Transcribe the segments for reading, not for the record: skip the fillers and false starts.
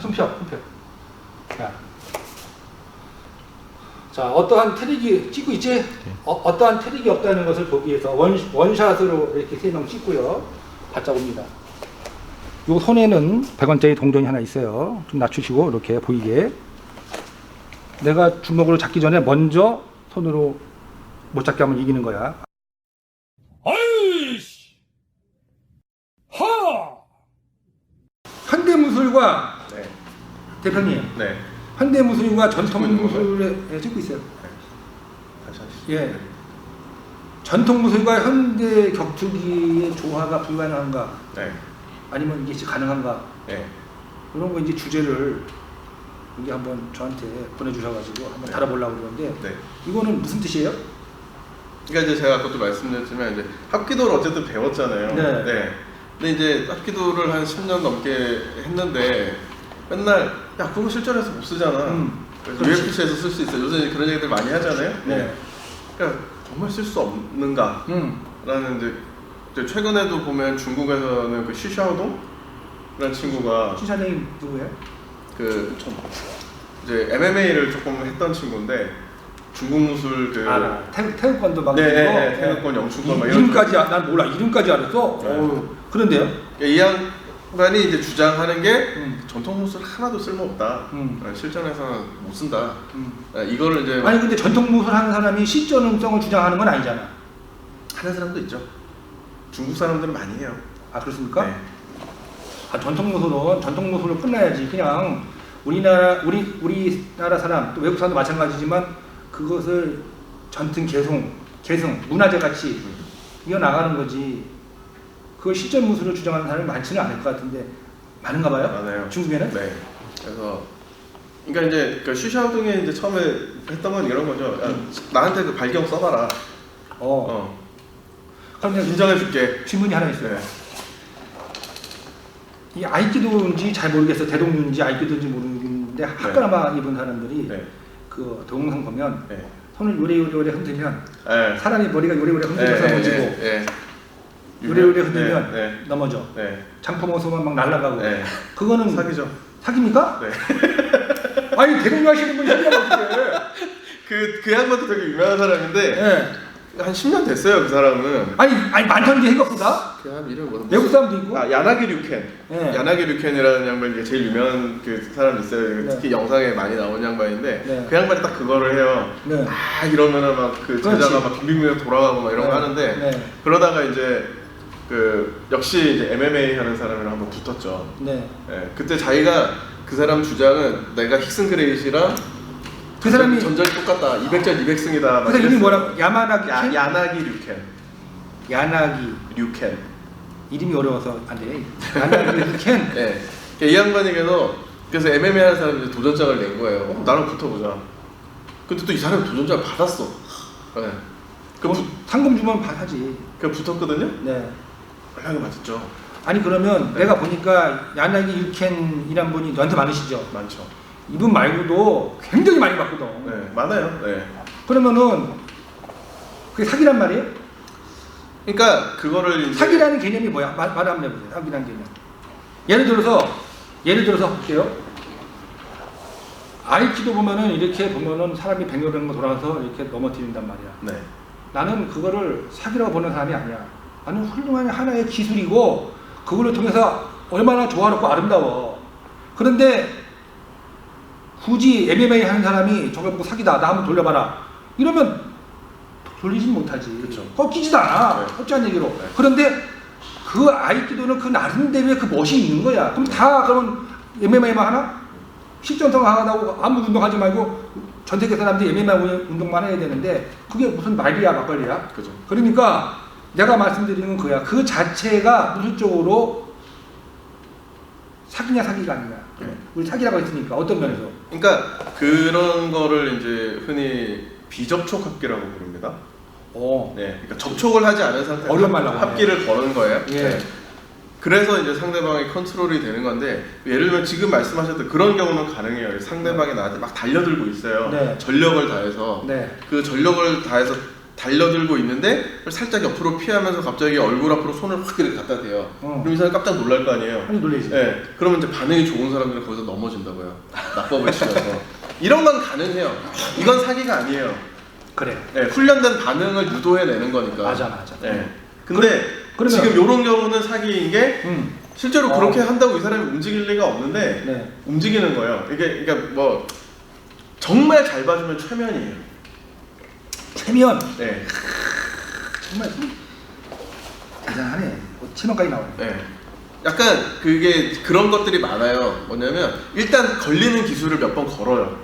손 펴. 자, 어떠한 트릭이 찍고 있지? 어떠한 트릭이 없다는 것을 보기 위해서 원샷으로 이렇게 3명 찍고요. 받자봅니다. 요 손에는 100원짜리 동전이 하나 있어요. 좀 낮추시고 이렇게 보이게. 내가 주먹으로 잡기 전에 먼저 손으로 못 잡게 하면 이기는 거야. 아이씨! 하! 현대무술과 네. 대표님. 네. 현대무술과 전통무술에 찍고 있어요. 다시 하시죠. 예. 전통무술과 현대 격투기의 조화가 불가능한가? 네. 아니면 이게 진짜 가능한가? 네. 이런 거 이제 주제를 이게 한번 저한테 보내주셔가지고 한번 네. 달아보려고 그러는데 네. 이거는 무슨 뜻이에요? 그러니까 이제 제가 아까도 말씀드렸지만 이제 합기도를 어쨌든 배웠잖아요. 네. 네. 근데 이제 합기도를 한 10년 넘게 했는데 맨날 야 그거 실전에서 못 쓰잖아. 그래서 그렇지. UFC에서 쓸 수 있어. 요새 그런 얘기들 많이 하잖아요. 네. 그러니까 정말 쓸 수 없는가라는 이제 최근에도 보면 중국에서는 그 시샤오동이라는 친구가 시사장님 누구예요? 그 이제 MMA를 조금 했던 친구인데 중국 무술 그 태극권도 막 네, 태극권 영춘권 막 이런 이름까지 난 몰라. 이름까지 알았어. 네. 그런데요? 이 양반이 이제 주장하는 게 전통 무술 하나도 쓸모없다. 실전에서는 못 쓴다. 이거를 이제 아니 근데 전통무술 하는 사람이 실전성을 주장하는 건 아니잖아. 하는 사람도 있죠. 중국 사람들은 많이 해요. 아 그렇습니까? 네. 아, 전통무술로 끝나야지. 그냥 우리나라 사람 또 외국 사람도 마찬가지지만 그것을 전통 계승 문화재 같이 이어나가는 거지. 그걸 실전 무술을 주장하는 사람이 많지는 않을 것 같은데 많은가 봐요? 많아요. 중국에는? 네. 그래서 그러니까 이제 그 시샤오동에 이제 처음에 했던 건 이런 거죠. 야, 나한테 그 발경 써봐라. 그럼 내가 인정해줄게. 질문이 하나 있어요. 네. 이 아이키도인지 잘 모르겠어. 대동인지 아이키도인지 모르겠는데 학과나마 입은 사람들이 네. 그 동영상 보면 네. 손을 요래요래 흔들면 네. 사람이 머리가 요래요래 흔들려서 넘어지고 네. 요래요래 흔들면 네. 넘어져. 네. 장포모소만 막 날아가고. 네. 그거는 사기죠. 사기입니까? 네. 아니 대동료 하시는 분이 사기가 어떻게? 그 양반도 되게 유명한 사람인데 네. 한 10년 됐어요 그 사람은. 아니 많던데 생각보다. 그 사람 이름 뭐지? 외국 사람도 있고. 야나기 류켄. 네. 야나기 류켄이라는 양반이 이게 제일 유명한 그 사람이 있어요. 네. 특히 영상에 많이 나오는 양반인데 네. 그 양반이 딱 그거를 해요. 네. 이러면은 막 그 그렇지. 제자가 막 빙빙빙 돌아가고 막 이런 네. 거 하는데 네. 그러다가 이제 그 역시 이제 MMA 하는 사람이랑 한번 붙었죠. 네. 예, 그때 자기가 그 사람 주장은 내가 힉슨 그레이시랑 그 사람이 전적이 똑같다. 200전 200승이다. 그 사람 이름이 뭐라고? 야마나기 켄? 야나기 류켄. 야나기. 류켄. 이름이 어려워서 안 돼. 야나기 켄. 예. 이 양반이 그래서 MMA 하는 사람이 도전장을 낸 거예요. 나랑 붙어보자. 근데 또 이 사람이 도전장을 받았어. 네. 상금 주면 하지. 그 붙었거든요. 네. 연락이 맞았죠. 아니 그러면 네. 내가 보니까 야나기 유켄이란 분이 너한테 많으시죠? 많죠. 이분 말고도 굉장히 많이 받거든. 네, 많아요. 네. 그러면은 그게 사기란 말이에요? 그러니까 그거를 이제 사기라는 개념이 뭐야? 말 한번 해보세요. 사기라는 개념. 예를 들어서 볼게요. 아이키도 보면은 이렇게 보면은 사람이 뱅글뱅글 돌아가서 이렇게 넘어뜨린단 말이야. 네. 나는 그거를 사기라고 보는 사람이 아니야. 나는 훌륭한 하나의 기술이고 그걸로 통해서 얼마나 조화롭고 아름다워. 그런데 굳이 MMA 하는 사람이 저걸 보고 사기다. 나 한번 돌려봐라. 이러면 돌리진 못하지. 그쵸. 꺾이지도 않아. 네. 꺾지않은 얘기로. 네. 그런데 그 아이키도는 그 나름대로의 그 멋이 있는 거야. 그럼 다 그러면 MMA만 하나? 실전성 하나고 아무 운동하지 말고 전 세계 사람들이 MMA 운동만 해야 되는데 그게 무슨 말이야 막걸리야? 그죠. 그러니까 내가 말씀드리는 건 그야. 그 자체가 무술적으로 사기냐 사기가 아니냐. 네. 우리 사기라고 했으니까 어떤 면에서? 그러니까 그런 거를 이제 흔히 비접촉 합기라고 부릅니다. 네, 그러니까 접촉을 하지 않은 상태에서 어려운 말 나오네. 합기를 거는 거예요. 예. 네. 그래서 이제 상대방이 컨트롤이 되는 건데 예를 들면 지금 말씀하셨던 그런 경우는 가능해요. 상대방이 나한테 막 달려들고 있어요. 네. 전력을 다해서 네. 그 전력을 다해서 달려들고 있는데 살짝 옆으로 피하면서 갑자기 얼굴 앞으로 손을 확 이렇게 갖다 대요. 그럼 이 사람이 깜짝 놀랄 거 아니에요. 아니 놀라지. 네, 그러면 이제 반응이 좋은 사람들은 거기서 넘어진다고요. 낙법을 치면서. 이런 건 가능해요. 이건 사기가 아니에요. 그래. 네, 훈련된 반응을 유도해내는 거니까. 맞아. 네. 근데 그러면, 지금 이런 경우는 사기인 게 실제로 그렇게 한다고 이 사람이 움직일 리가 없는데 네. 움직이는 거예요. 이게 그러니까 뭐 정말 잘 봐주면 최면이에요. 최면. 네. 정말 대단하네. 최면까지 나와요. 네. 약간 그게 그런 것들이 많아요. 뭐냐면 일단 걸리는 기술을 몇 번 걸어요.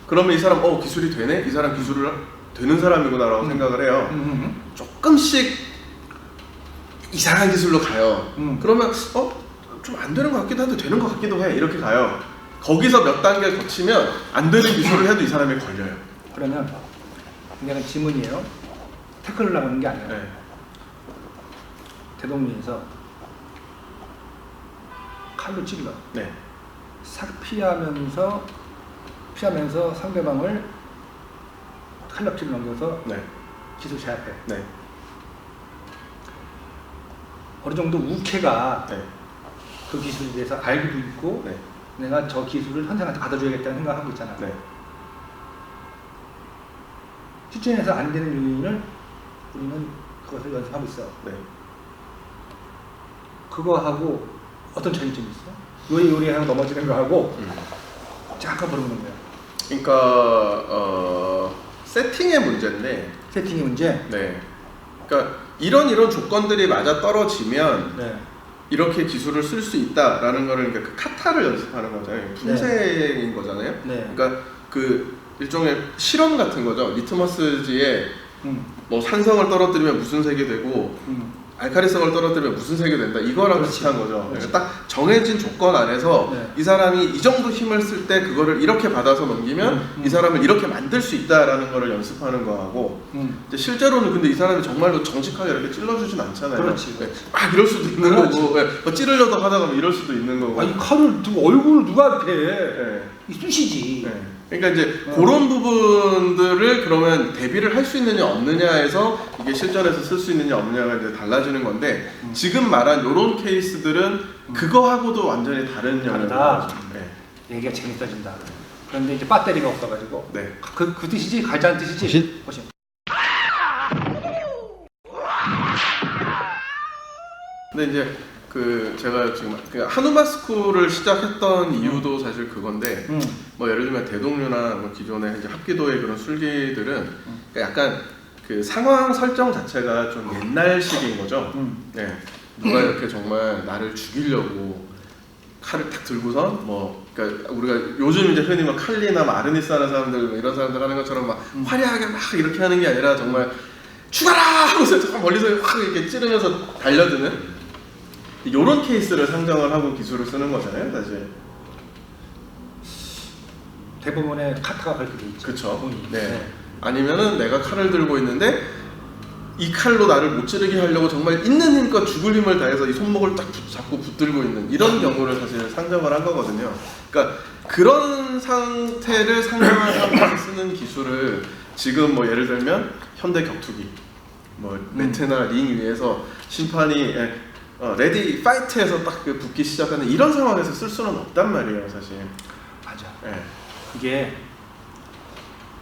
그러면 이 사람 기술이 되네? 이 사람 기술을 되는 사람이구나라고 생각을 해요. 조금씩 이상한 기술로 가요. 그러면 좀 안 되는 것 같기도 한데 되는 것 같기도 해. 이렇게 가요. 거기서 몇 단계를 거치면 안 되는 기술을 해도 이 사람이 걸려요. 그러면 내가 질문이에요. 태클을 나가는 게 아니에요. 네. 대동리에서 칼로 찔러. 네. 싹 피하면서 상대방을 칼날질을 넘겨서 네. 기술 제압해. 네. 어느 정도 우케가 네. 그 기술에 대해서 알고도 있고 네. 내가 저 기술을 현장한테 받아줘야겠다는 생각하고 있잖아. 네. 실전에서 안 되는 요인을 우리는 그것을 연습하고 있어. 네. 그거 하고 어떤 차이점이 있어? 요리하고 넘어지는 거 하고 잠깐 모르는 거야. 그러니까 세팅의 문제인데. 세팅의 문제. 네. 그러니까 이런 조건들이 맞아 떨어지면 네. 이렇게 기술을 쓸 수 있다라는 거를 그러니까 그 카타를 연습하는 거잖아요. 품새인 거잖아요. 네. 그러니까 그 일종의 실험 같은 거죠. 리트머스지에 뭐 산성을 떨어뜨리면 무슨 색이 되고 알카리성을 떨어뜨리면 무슨 색이 된다. 이거랑 그렇지. 비슷한 거죠. 그렇지. 그러니까 딱 정해진 조건 안에서 네. 이 사람이 이 정도 힘을 쓸 때 그거를 이렇게 받아서 넘기면 이 사람을 이렇게 만들 수 있다라는 거를 연습하는 거하고 이제 실제로는 근데 이 사람이 정말로 정직하게 이렇게 찔러주진 않잖아요. 그렇지. 네. 막 이럴 수도 있는 그렇지. 거고 네. 뭐 찌르려다 하다가 뭐 이럴 수도 있는 거고. 아니 칼을 두고 얼굴을 누가 대? 네. 이 쑤시지. 네. 그러니까 이제 그런 부분들을 그러면 대비를 할 수 있느냐 없느냐에서 이게 실전에서 쓸 수 있느냐 없느냐가 이제 달라지는 건데 지금 말한 이런 케이스들은 그거하고도 완전히 다른 다르다. 영역이죠. 네. 얘기가 재밌어진다. 그런데 이제 배터리가 없어가지고 네. 그 뜻이지? 가자는 뜻이지? 호신. 근데 이제 그 제가 지금 그 한우마 스쿨을 시작했던 이유도 사실 그건데 뭐 예를 들면 대동류나 뭐 기존의 이제 합기도의 그런 술기들은 그러니까 약간 그 상황 설정 자체가 좀 옛날식인 거죠. 네. 누가 이렇게 정말 나를 죽이려고 칼을 딱 들고선 뭐 그러니까 우리가 요즘 이제 흔히 막 칼리나 뭐 아르니스 하는 사람들 뭐 이런 사람들 하는 것처럼 막 화려하게 막 이렇게 하는 게 아니라 정말 죽어라 하고서 잠깐 멀리서 확 이렇게 찌르면서 달려드는 이런 케이스를 상정을 하고 기술을 쓰는 거잖아요, 사실. 대부분의 카타가 그렇게 돼 있죠. 그렇죠. 네. 네. 아니면은 내가 칼을 들고 있는데 이 칼로 나를 못 찌르게 하려고 정말 있는 힘껏 죽을 힘을 다해서 이 손목을 딱 잡고 붙들고 있는 이런 경우를 사실 상정을 한 거거든요. 그러니까 그런 상태를 상정하기 위해서 쓰는 기술을 지금 뭐 예를 들면 현대 격투기, 뭐 매트나 링 위에서 심판이 레디 파이트에서 딱 그 붙기 시작하는 이런 상황에서 쓸 수는 없단 말이에요, 사실. 맞아. 네. 그게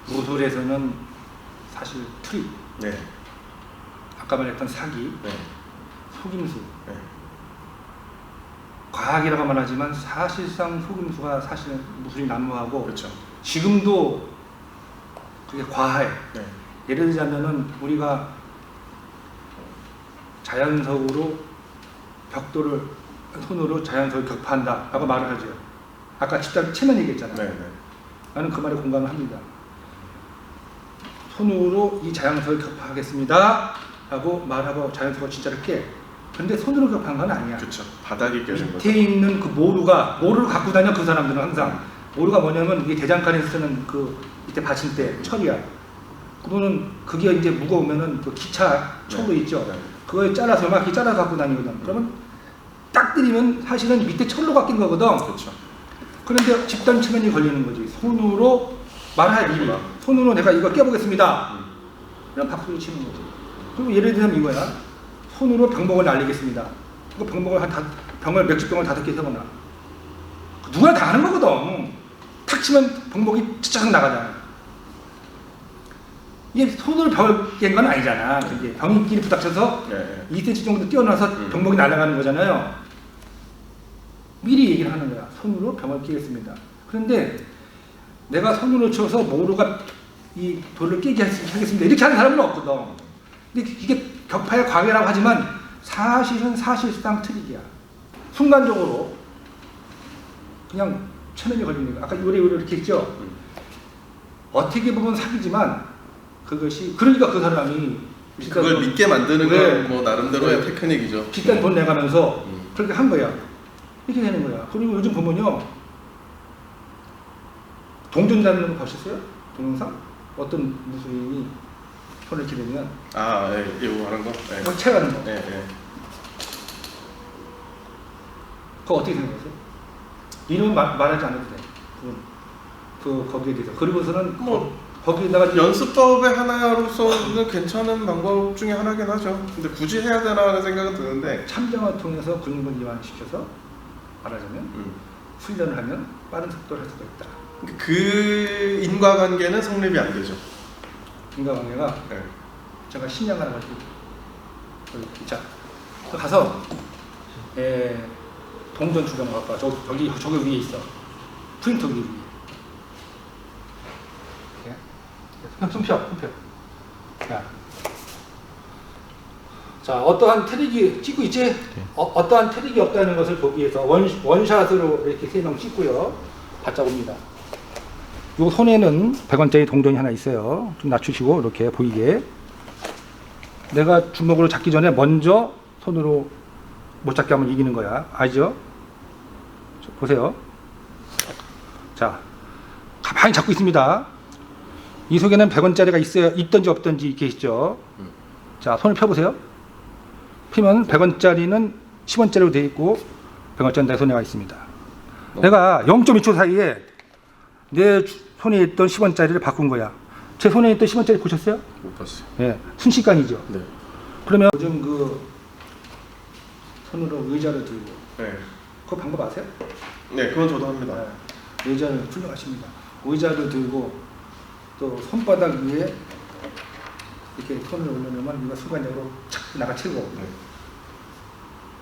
무술에서는 사실 트릭, 네. 아까 말했던 사기, 네. 속임수, 네. 과학이라고 말하지만 사실상 속임수가 사실 무술이 난무하고 그렇죠. 지금도 그게 과해. 네. 예를 들자면은 우리가 자연석으로 벽돌을 손으로 자연석을 격파한다 라고 말을 하죠. 아까 집단 체면 얘기했잖아. 네. 네. 나는 그 말에 공감을 합니다. 손으로 이 자연석을 격파하겠습니다 라고 말하고 자연석을 진짜를 깨. 근데 손으로 격파한 건 아니야. 그렇죠. 바닥이 깨진 거죠. 밑에 있는 그 모루를 갖고 다녀. 그 사람들은 항상 모루가 뭐냐면 이게 대장간에 쓰는 그 밑에 받침대 철이야. 그거는 그게 이제 무거우면은 그 기차 철로 있죠. 네. 그거에 잘라서 막 이렇게 잘라서 갖고 다니거든. 그러면 딱 때리면 사실은 밑에 철로 깎인 거거든. 그렇죠. 그런데 집단 체면이 걸리는 거지. 손으로 말할 일이. 손으로 내가 이거 깨보겠습니다. 그냥 박수를 치는 거죠. 그리고 예를 들면 이거야. 손으로 병목을 날리겠습니다. 그 병목을 맥주병을 5개 세거나. 누구나 다 하는 거거든. 탁 치면 병목이 쫙 나가잖아. 이게 손으로 벽을 깬 건 아니잖아. 이게 병끼리 부닥쳐서 2cm 정도 뛰어나서 병목이 날아가는 거잖아요. 미리 얘기를 하는 거야. 손으로 병을 끼겠습니다. 그런데 내가 손으로 쳐서 모루가 이 돌을 깨게 하겠습니다. 이렇게 하는 사람은 없거든. 근데 이게 격파의 광해라고 하지만 사실상 트릭이야. 순간적으로 그냥 체면이 걸리는 거야. 아까 요래 이렇게 했죠. 어떻게 보면 사기지만 그것이 그러니까 그 사람이 그걸 믿게 만드는 건 뭐 나름대로의 테크닉이죠. 비싼 돈 내가면서 그렇게 한 거야. 이렇게 되는 거야. 그리고 요즘 보면요, 동전 잡는 거 보셨어요? 동영상? 어떤 무술인이 손을 이렇게 대면 이거 하는 거? 뭐 채가는 거. 그거 어떻게 생각하세요? 이름 말하지 않아도 돼. 거기에 대해서. 그리고서는 거기에다가 연습법의 하나로서는 괜찮은 방법 중에 하나긴 하죠. 근데 굳이 해야 되나 하는 생각은 드는데 참정을 통해서 근육을 이완시켜서 말하자면 훈련을 하면 빠른 속도를 할 수가 있다. 그 인과관계는 성립이 안 되죠. 인과관계가 제가 신장하는 걸 자, 가서 동전 주변 갖고 와. 저기 위에 있어. 프린터 위에. 손 펴. 자, 어떠한 트릭이 찍고 있지? 어떠한 트릭이 없다는 것을 보기 위해서 원샷으로 이렇게 3명 찍고요. 받자봅니다. 요 손에는 100원짜리 동전이 하나 있어요. 좀 낮추시고 이렇게 보이게. 내가 주먹으로 잡기 전에 먼저 손으로 못 잡게 하면 이기는 거야. 알죠? 보세요. 자, 가만히 잡고 있습니다. 이 속에는 100원짜리가 있던지 없던지 이렇게 있죠. 자, 손을 펴보세요. 피면 100원짜리는 10원짜리로 되어 있고 100원짜리 내 손에 와 있습니다. 내가 0.2초 사이에 내 손에 있던 10원짜리를 바꾼 거야. 제 손에 있던 10원짜리 보셨어요? 못 봤어요. 네, 순식간이죠. 네. 그러면 요즘 손으로 의자를 들고 그 방법 아세요? 네, 그건 저도 합니다. 의자를 훌륭하십니다. 의자를 들고 또 손바닥 위에 이렇게 손을 올려놓으면 이거 순간적으로 착 나가치고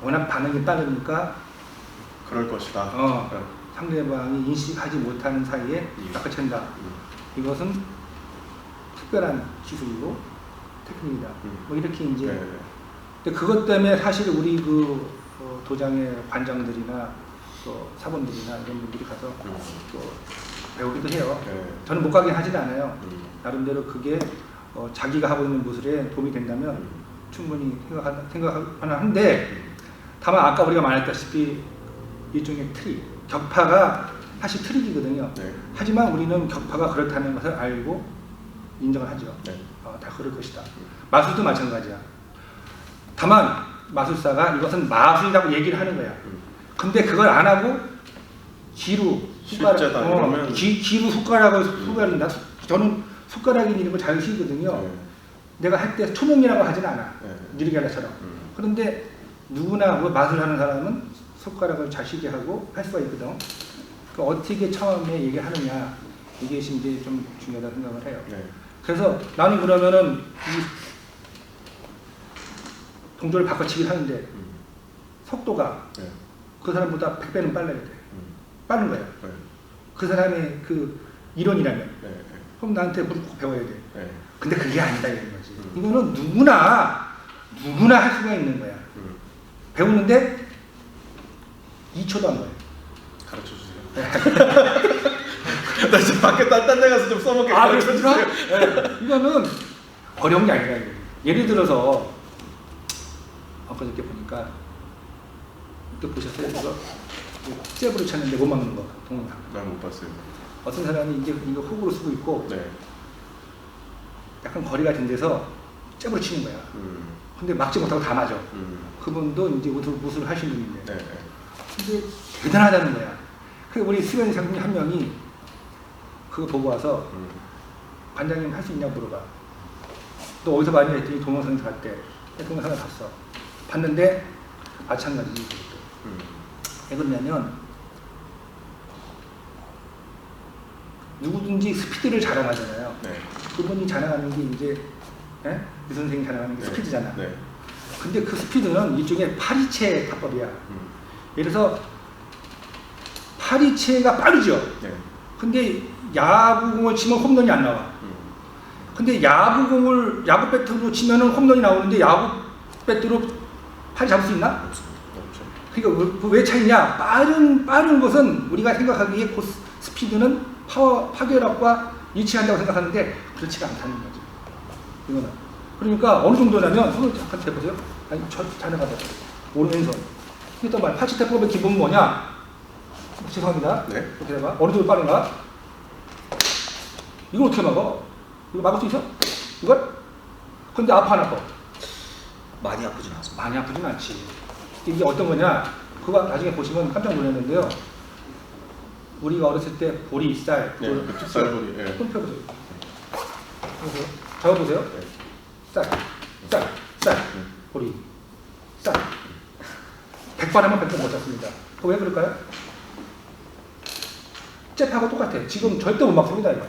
워낙 반응이 빠르니까 그럴 것이다. 상대방이 인식하지 못하는 사이에 낚아챈다. 이것은 특별한 기술이고 테크닉이다. 뭐 이렇게 이제. 근데 그것 때문에 사실 우리 도장의 관장들이나 또 사범들이나 이런 분들이 가서 또 배우기도 해요. 저는 못 가긴 하진 않아요. 나름대로 그게 자기가 하고 있는 무술에 도움이 된다면 충분히 생각하는데, 다만 아까 우리가 말했다시피 일종의 트릭, 격파가 사실 트릭이거든요. 하지만 우리는 격파가 그렇다는 것을 알고 인정을 하죠. 다 그럴 것이다. 마술도 마찬가지야. 다만 마술사가 이것은 마술이라고 얘기를 하는 거야. 근데 그걸 안 하고 기루 숟가락, 기루 숟가락을 저는 숟가락이 있는 걸 잘 쓰거든요. 내가 할 때 초능이라고 하진 않아. 유리겔라처럼. 그런데 누구나 마술하는 사람은 숟가락을 잘 쓰게 하고 할 수가 있거든. 그 어떻게 처음에 얘기하느냐, 이게 이제 좀 중요하다고 생각을 해요. 그래서 나는 그러면은 이 동전을 바꿔치기를 하는데 속도가 그 사람보다 100배는 빨라야 돼. 빠른 거야. 그 사람의 그 이론이라면. 그럼 나한테 꼭 배워야 돼. 근데 그게 아니다 이런 거지. 이거는 누구나 할 수가 있는 거야. 배우는데 2초도 안 걸려. 가르쳐 주세요. 나 지금 밖에 딴 데 가서 좀 써먹게 가르쳐 주세요. 이거는 어려운 게 아니라 예를 들어서 엊그저께 보니까 또 보셨어요? 이거 잽으로 쳤는데 못 막는 거 동영상. 난 못 봤어요. 어떤 사람이 이거 훅으로 쓰고 있고 약간 거리가 된 데서 잽으로 치는 거야. 근데 막지 못하고 다 맞아. 그분도 이제 무술을 하신 분인데. 근데 대단하다는 거야. 그 우리 수련 상님 한 명이 그거 보고 와서 관장님 할 수 있냐고 물어봐. 너 어디서 봤냐 했더니 동영상에서 봤대. 동영상을 봤어. 봤는데 마찬가지지. 왜 그러냐면 누구든지 스피드를 자랑하잖아요. 네. 그분이 자랑하는 게 이제 유 선생이 자랑하는 게 네. 스피드잖아. 네. 근데 그 스피드는 일종의 파리채 타법이야. 예를 들어서 파리채가 빠르죠. 네. 근데 야구공을 치면 홈런이 안 나와. 근데 야구 배트로 치면은 홈런이 나오는데 야구 배트로 팔이 잡을 수 있나? 없습니다. 없죠. 그러니까 왜 차이냐? 빠른 것은 우리가 생각하기에 그 스피드는 파괴력과 일치한다고 생각하는데 그렇지가 않다는 거죠. 이거는. 그러니까 어느 정도냐면 손을 잠깐 대보세요. 아니 저 자네가다 오른손. 일단 말 파치태법의 기본은 뭐냐? 죄송합니다. 네. 이렇게 해봐. 어느 정도 빠른가? 이걸 어떻게 막어? 이거 막을 수 있어? 이걸? 근데 아파 안 아파? 많이 아프진 않습니다. 많이 아프진 않지. 이게 어떤 거냐? 그거 나중에 보시면 깜짝 놀랐는데요. 우리가 어렸을 때 보리, 쌀, 네. 그 쌀보리. 예. 손 펴보세요. 보세요. 적어보세요. 네. 쌀, 보리, 쌀. 100번 하면 100번 못 잡습니다. 그거 왜 그럴까요? 잽하고 똑같아. 지금 절대 못 막습니다. 이거.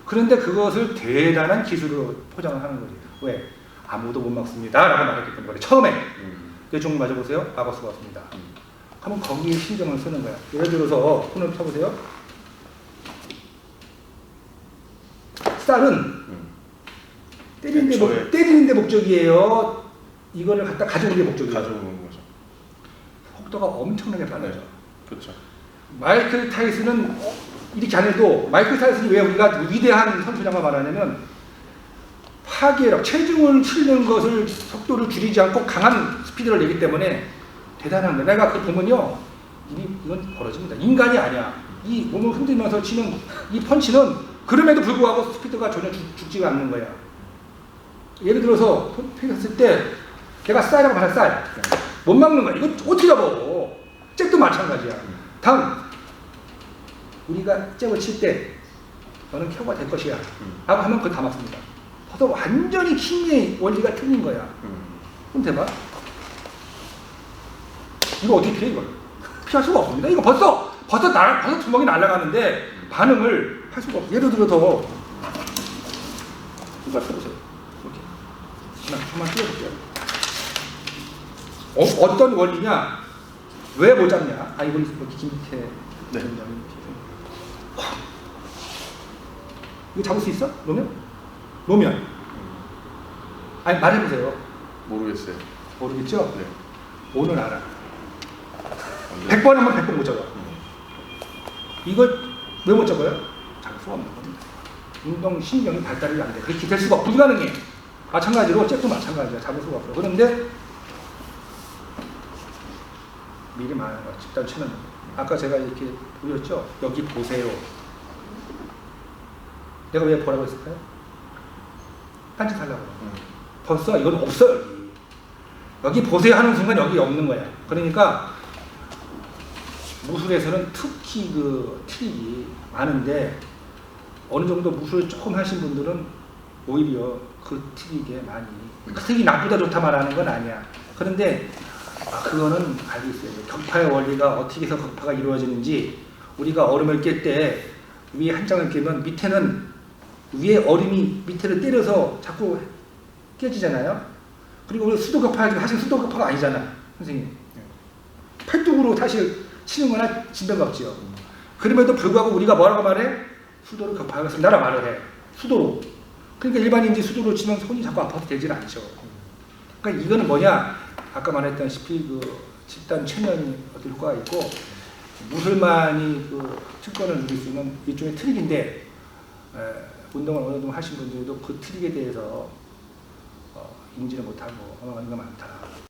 그런데 그것을 대단한 기술로 포장을 하는 거지. 왜? 아무도 못 막습니다. 라고 말했기 때문에. 처음에. 내 종류 맞아보세요. 막을 수가 없습니다. 그러면 거기에 신경을 쓰는 거야. 예를 들어서 손을 펴보세요. 쌀은 때리는 데 목적이에요. 이거를 갖다 가져오는 게 목적이에요. 가져오는 거죠. 속도가 엄청나게 빨라져. 네. 그렇죠. 마이클 타이슨은 이렇게 안 해도 마이클 타이슨이 왜 우리가 위대한 선수냐고 말하냐면 파괴력, 체중을 치는 것을 속도를 줄이지 않고 강한 스피드를 내기 때문에 대단한 거야. 내가 그 보면요, 이건 벌어집니다. 인간이 아니야. 이 몸을 흔들면서 치는 이 펀치는 그럼에도 불구하고 스피드가 전혀 죽지가 않는 거야. 예를 들어서 펴었을 때 걔가 쌀이라고 말해 쌀. 못 막는 거야. 이거 어떻게 잡아? 잽도 마찬가지야. 다음, 우리가 잽을 칠 때 너는 켜가 될 것이야. 라고 하면 그걸 다 맞습니다. 그래서 완전히 힘의 원리가 틀린 거야. 그럼 대봐. 이거 어떻게 피해, 이걸? 피할 수가 없습니다. 이거 벌써 주먹이 날아가는데 반응을 할 수가 없어. 예를 들어서, 이거 펴보세요. 이렇게. 그만 띄워볼게요. 어떤 원리냐? 왜 못 잡냐? 아, 이건 김태. 네. 이거 잡을 수 있어? 놓으면? 아니, 말해보세요. 모르겠어요. 모르겠죠? 네. 오늘 알아. 네. 100번 하면 100번 못 잡아. 이걸 왜 못 잡아요? 잡을 수가 없는 겁니다. 운동신경이 발달이 안 돼. 그렇게 될 수가 없어. 불가능해. 마찬가지로 잽도 마찬가지야. 잡을 수가 없어. 그런데 미리 말하는 거야. 집단 치는 거. 아까 제가 이렇게 보였죠? 여기 보세요. 내가 왜 보라고 했을까요? 딴짓하려고. 벌써 이건 없어 여기. 여기 보세요 하는 순간 여기 없는 거야. 그러니까 무술에서는 특히 그 트릭이 많은데 어느 정도 무술을 조금 하신 분들은 오히려 그 트릭에 많이 그 트릭이 나쁘다 좋다 말하는 건 아니야. 그런데 그거는 알고 있어요. 격파의 원리가 어떻게 해서 격파가 이루어지는지 우리가 얼음을 깰 때 위에 한 장을 깨면 밑에는 위에 얼음이 밑에를 때려서 자꾸 깨지잖아요. 그리고 우리 수도 격파 사실 수도 격파가 아니잖아, 선생님. 팔뚝으로 사실 치는 거나 진변박지요. 그럼에도 불구하고 우리가 뭐라고 말해? 수도로 격파하겠습니다라고 말을 해. 수도로. 그러니까 일반인들이 수도로 치면 손이 자꾸 아파서 되질 않죠. 그러니까 이거는 뭐냐? 아까 말했다시피 그 집단 체면이 어떤 효과가 있고 무술만이 그 특권을 누릴 수 있는 일종의 트릭인데 운동을 어느 정도 하신 분들도 그 트릭에 대해서 인지를 못하고 넘어가는 게 많다.